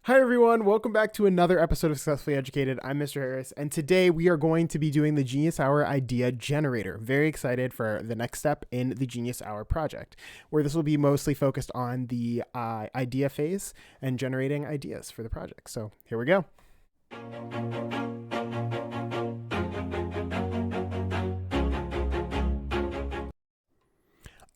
Hi, everyone. Welcome back to another episode of Successfully Educated. I'm Mr. Harris, and today we are going to be doing the Genius Hour Idea Generator. Very excited for the next step in the Genius Hour project, where this will be mostly focused on the idea phase and generating ideas for the project. So here we go.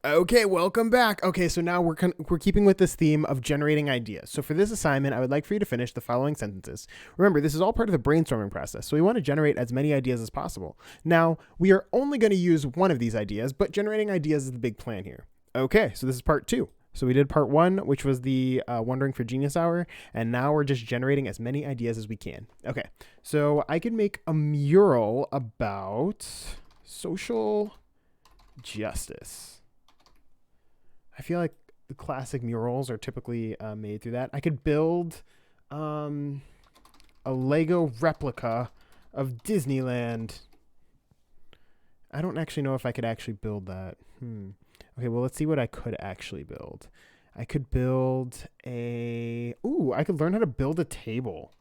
Okay, welcome back. Okay, so now we're keeping with this theme of generating ideas. So for this assignment, I would like for you to finish the following sentences. Remember, this is all part of the brainstorming process, so we want to generate as many ideas as possible. Now, we are only going to use one of these ideas, but generating ideas is the big plan here. Okay, so this is part 2. So we did part 1, which was the Wondering for Genius Hour, and now we're just generating as many ideas as we can. Okay, so I could make a mural about social justice. I feel like the classic murals are typically made through that. I could build a Lego replica of Disneyland. I don't actually know if I could actually build that. Okay, well, let's see what I could actually build. I could build a... Ooh, I could learn how to build a table.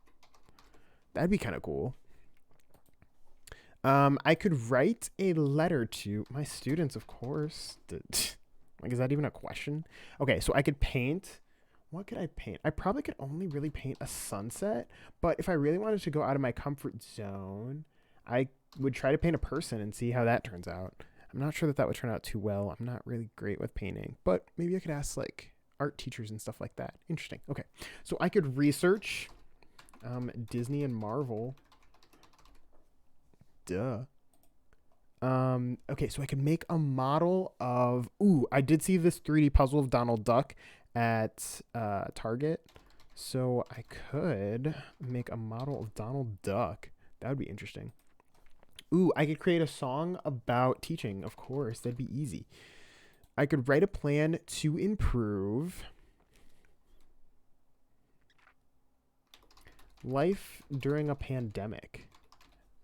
That'd be kind of cool. I could write a letter to my students, of course. Like, is that even a question? Okay, so I could paint. What could I paint? I probably could only really paint a sunset, but if I really wanted to go out of my comfort zone, I would try to paint a person and see how that turns out. I'm not sure that would turn out too well. I'm not really great with painting, but maybe I could ask like art teachers and stuff like that. Interesting. Okay, so I could research Disney and Marvel. Duh. Okay, so I can make a model of... Ooh, I did see this 3D puzzle of Donald Duck at Target. So I could make a model of Donald Duck. That would be interesting. Ooh, I could create a song about teaching. Of course, that'd be easy. I could write a plan to improve life during a pandemic.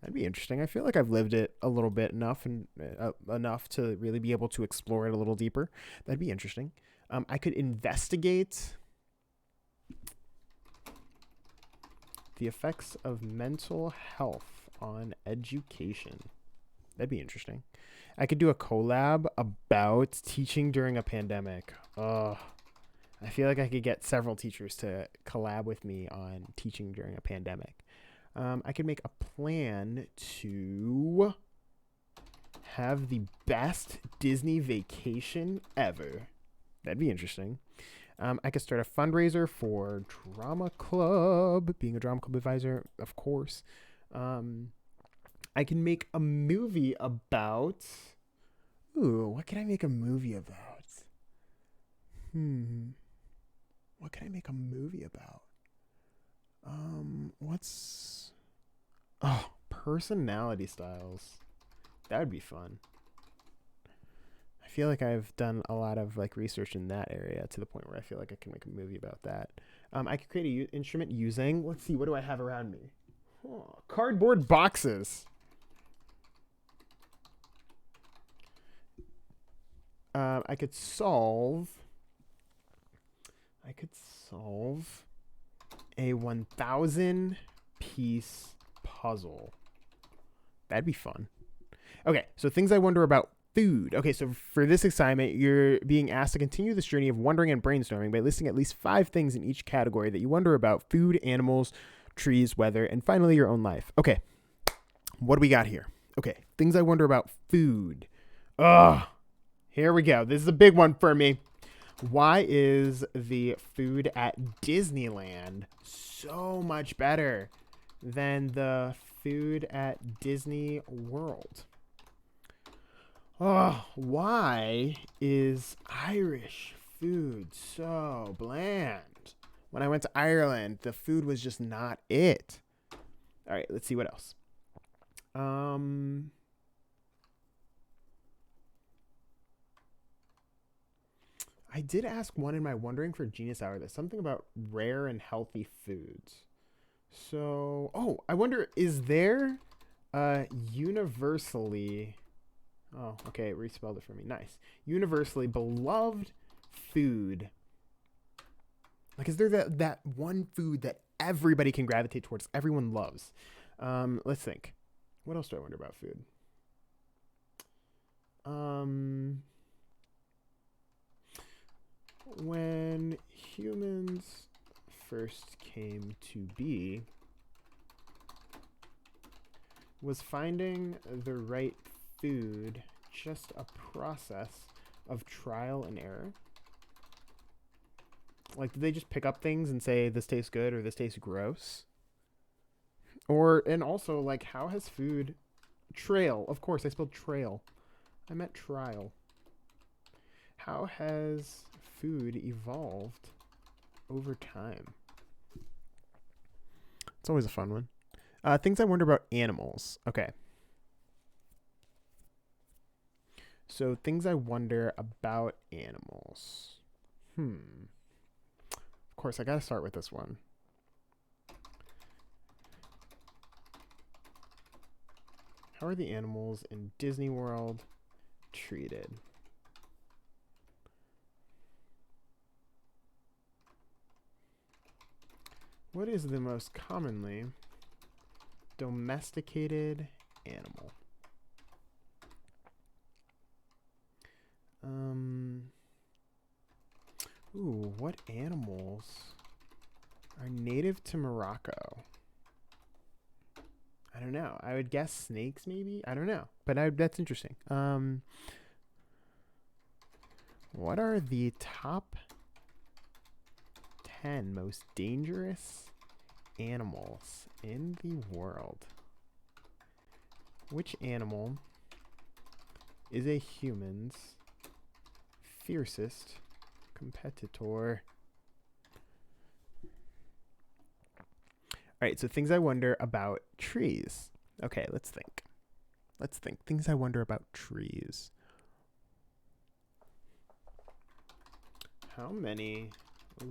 That'd be interesting. I feel like I've lived it a little bit enough and enough to really be able to explore it a little deeper. That'd be interesting. I could investigate the effects of mental health on education. That'd be interesting. I could do a collab about teaching during a pandemic. I feel like I could get several teachers to collab with me on teaching during a pandemic. I could make a plan to have the best Disney vacation ever. That'd be interesting. I could start a fundraiser for Drama Club, being a Drama Club advisor, of course. I can make a movie about... Ooh, what can I make a movie about? What can I make a movie about? What's... Oh, personality styles. That would be fun. I feel like I've done a lot of like research in that area to the point where I feel like I can make a movie about that. I could create an instrument using... Let's see, what do I have around me? Oh, cardboard boxes. I could solve a 1,000 piece puzzle. That'd be fun. Okay, so things I wonder about food. Okay, so for this assignment, you're being asked to continue this journey of wondering and brainstorming by listing at least 5 things in each category that you wonder about: food, animals, trees, weather, and finally your own life. Okay, what do we got here? Okay, things I wonder about food. Ugh, here we go. This is a big one for me. Why is the food at Disneyland so much better than the food at Disney World? Oh, why is Irish food so bland? When I went to Ireland, the food was just not it. All right, let's see what else. I did ask one in my Wondering for Genius Hour. There's something about rare and healthy foods. So, oh, I wonder, is there universally... Oh, okay, it respelled it for me. Nice. Universally beloved food Like, is there that one food that everybody can gravitate towards, everyone loves? Let's think. What else do I wonder about food? When humans first came to be, was finding the right food just a process of trial and error? Like, did they just pick up things and say, this tastes good or this tastes gross? Or, and also, like, how has food... Trail. Of course, I spelled trail. I meant trial. How has food evolved over time? It's always a fun one. Things I wonder about animals. Okay. So, things I wonder about animals. Of course, I gotta start with this one. How are the animals in Disney World treated? What is the most commonly domesticated animal? Ooh, what animals are native to Morocco? I don't know. I would guess snakes, maybe. I don't know, but that's interesting. What are the top 10 most dangerous animals in the world? Which animal is a human's fiercest competitor? All right, so things I wonder about trees. Okay, let's think. Things I wonder about trees. How many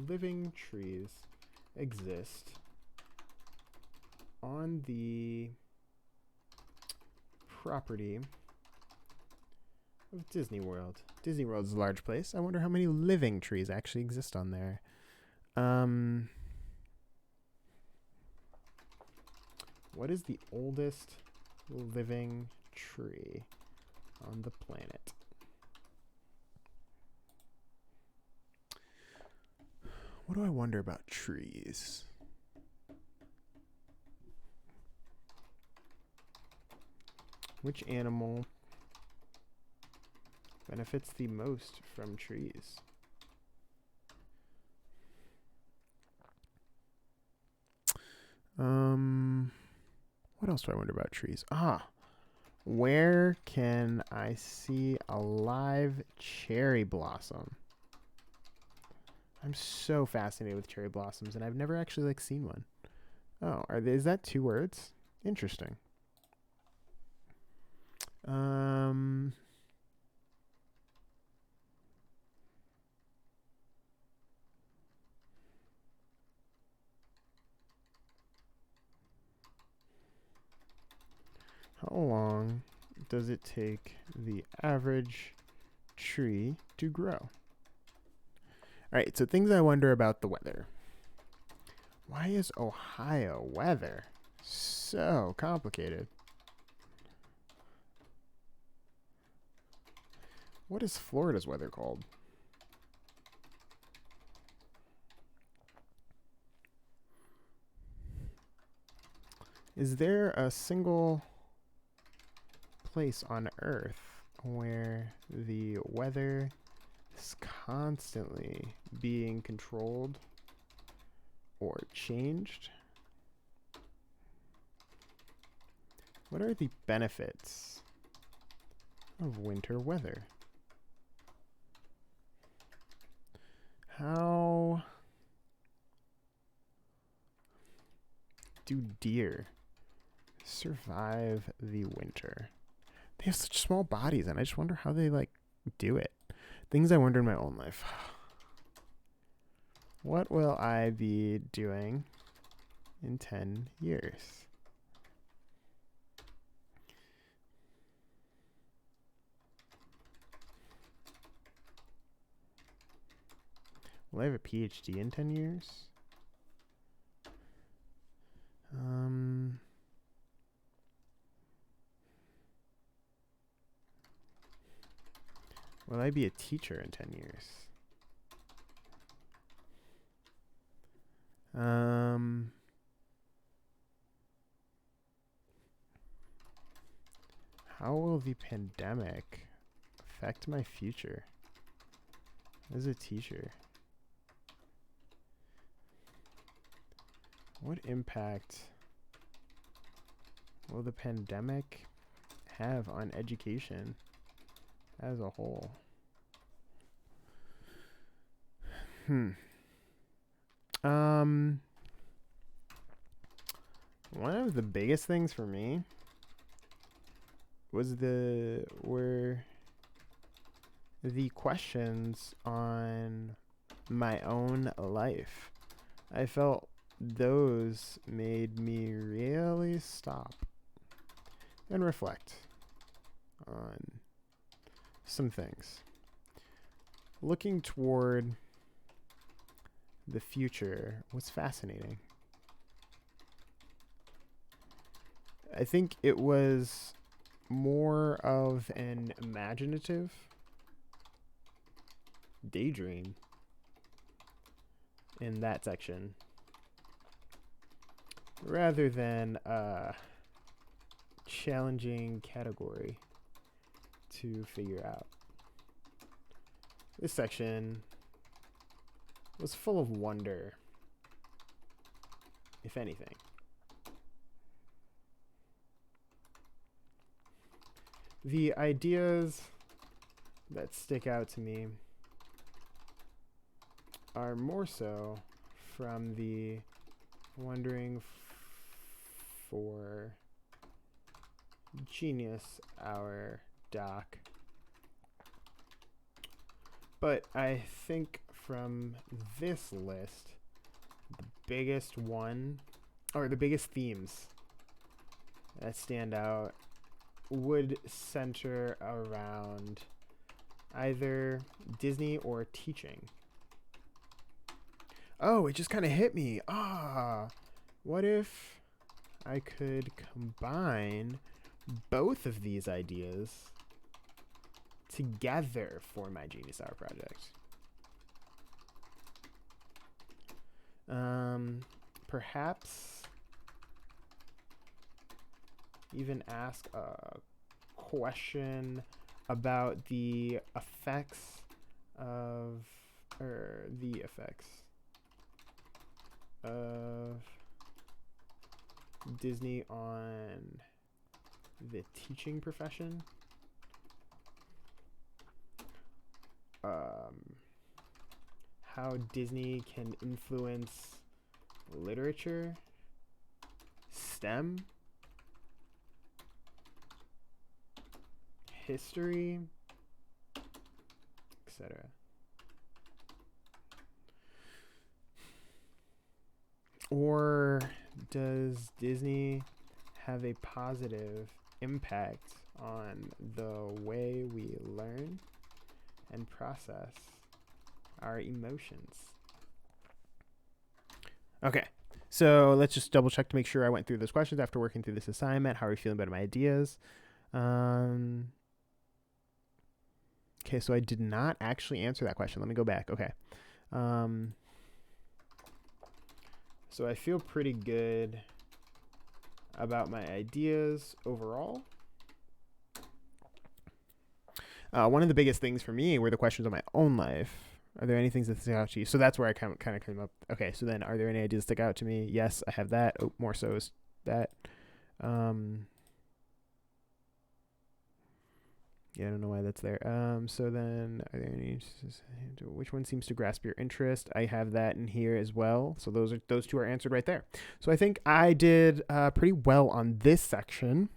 living trees exist on the property of Disney World? Disney World is a large place. I wonder how many living trees actually exist on there. What is the oldest living tree on the planet? What do I wonder about trees? Which animal benefits the most from trees? What else do I wonder about trees? Where can I see a live cherry blossom? I'm so fascinated with cherry blossoms, and I've never actually seen one. Oh, is that 2 words? Interesting. How long does it take the average tree to grow? All right, so things I wonder about the weather. Why is Ohio weather so complicated? What is Florida's weather called? Is there a single place on Earth where the weather is constantly being controlled or changed? What are the benefits of winter weather? How do deer survive the winter? They have such small bodies, and I just wonder how they do it. Things I wonder in my own life. What will I be doing in 10 years? Will I have a PhD in 10 years? Will I be a teacher in 10 years? How will the pandemic affect my future as a teacher? What impact will the pandemic have on education as a whole? One of the biggest things for me were the questions on my own life. I felt those made me really stop and reflect on some things. Looking toward the future was fascinating. I think it was more of an imaginative daydream in that section rather than a challenging category to figure out. This section was full of wonder, if anything. The ideas that stick out to me are more so from the wondering for Genius Hour doc. But I think from this list, the biggest one, or the biggest themes that stand out would center around either Disney or teaching. Oh, it just kind of hit me. What if I could combine both of these ideas together for my Genius Hour project? Perhaps even ask a question about the effects of Disney on the teaching profession. How Disney can influence literature, STEM, history, etc. Or does Disney have a positive impact on the way we learn and process our emotions? Okay, so let's just double check to make sure I went through those questions after working through this assignment. How are you feeling about my ideas? Okay, so I did not actually answer that question. Let me go back. Okay. So I feel pretty good about my ideas overall. One of the biggest things for me were the questions on my own life. Are there any things that stick out to you? So that's where I kind of came up. Okay, so then are there any ideas that stick out to me? Yes, I have that. Oh, more so is that. Yeah, I don't know why that's there. So then, are there any? Which one seems to grasp your interest? I have that in here as well. So those two are answered right there. So I think I did pretty well on this section.